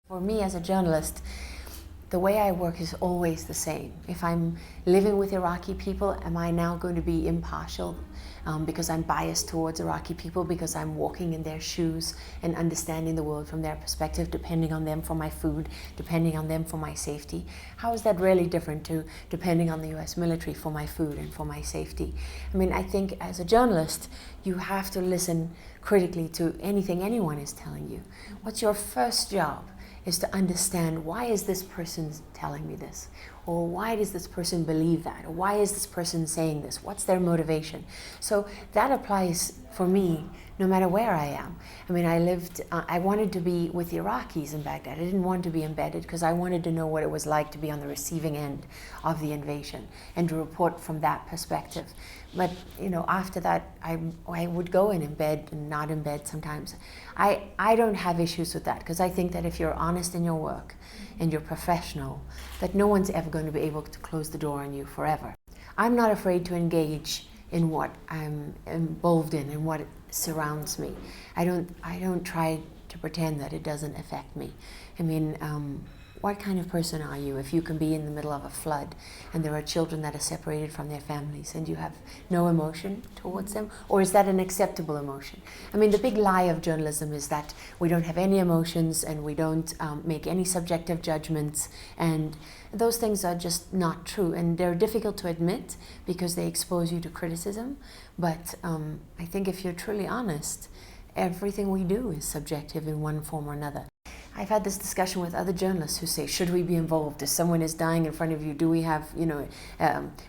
For me as a journalist, the way I work is always the same. If I'm living with Iraqi people, am I now going to be impartial because I'm biased towards Iraqi people, because I'm walking in their shoes and understanding the world from their perspective, depending on them for my food, depending on them for my safety? How is that really different to depending on the US military for my food and for my safety? I mean, I think as a journalist, you have to listen critically to anything anyone is telling you. What's your first job? Is to understand, why is this person telling me this? Or why does this person believe that? Or why is this person saying this? What's their motivation? So that applies for me no matter where I am. I mean, I wanted to be with Iraqis in Baghdad. I didn't want to be embedded because I wanted to know what it was like to be on the receiving end of the invasion and to report from that perspective. But, you know, after that, I would go in embed and not embed sometimes. I don't have issues with that because I think that if you're honest in your work and you're professional, that no one's ever going to be able to close the door on you forever. I'm not afraid to engage in what I'm involved in and what surrounds me. I don't try to pretend that it doesn't affect me. I mean, what kind of person are you if you can be in the middle of a flood and there are children that are separated from their families and you have no emotion towards them? Or is that an acceptable emotion? I mean, the big lie of journalism is that we don't have any emotions and we don't make any subjective judgments, and those things are just not true, and they're difficult to admit because they expose you to criticism. But I think if you're truly honest, everything we do is subjective in one form or another. I've had this discussion with other journalists who say, should we be involved? If someone is dying in front of you, do we have,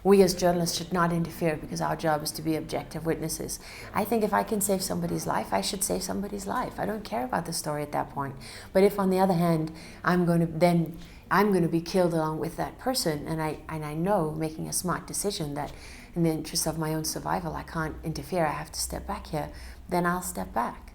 we as journalists should not interfere because our job is to be objective witnesses. I think if I can save somebody's life, I should save somebody's life. I don't care about the story at that point. But if on the other hand, I'm going to be killed along with that person, and I know, making a smart decision, that in the interest of my own survival, I can't interfere, I have to step back here, then I'll step back.